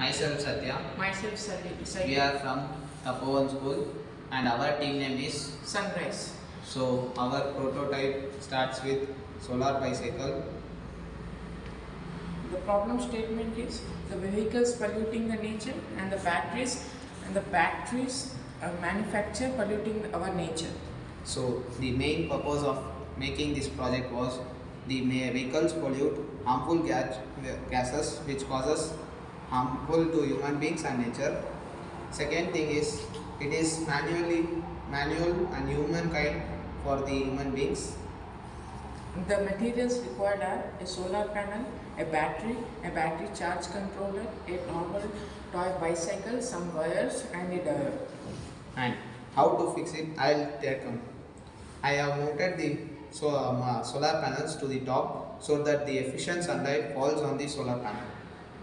Myself Satya. Myself Sally. We are from Tapovan School and our team name is Sunrise. So our prototype starts with solar bicycle. The problem statement is the vehicles polluting the nature and the batteries manufacture polluting our nature. So the main purpose of making this project was the vehicles pollute harmful gases which causes harmful to human beings and nature. Second thing is it is manual and humankind for the human beings. The materials required are a solar panel, a battery charge controller, a normal toy bicycle, some wires and a diode. And how to fix it, I have mounted the solar panels to the top so that the efficient sunlight falls on the solar panel.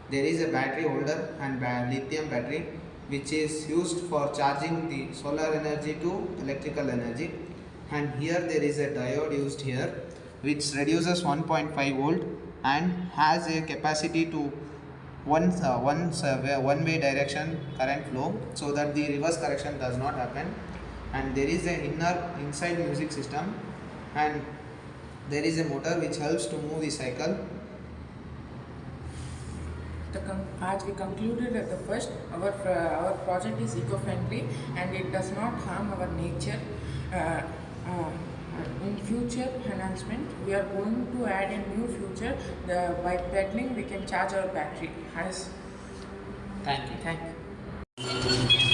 There is a battery holder and lithium battery which is used for charging the solar energy to electrical energy, and here there is a diode used here which reduces 1.5 volt and has a capacity to one way direction current flow so that the reverse correction does not happen. And there is an inside music system, and there is a motor which helps to move the cycle. As we concluded at the first, our project is eco-friendly and it does not harm our nature. In future enhancement, we are going to add a new feature. By pedaling, we can charge our battery. Thank you. Thank you.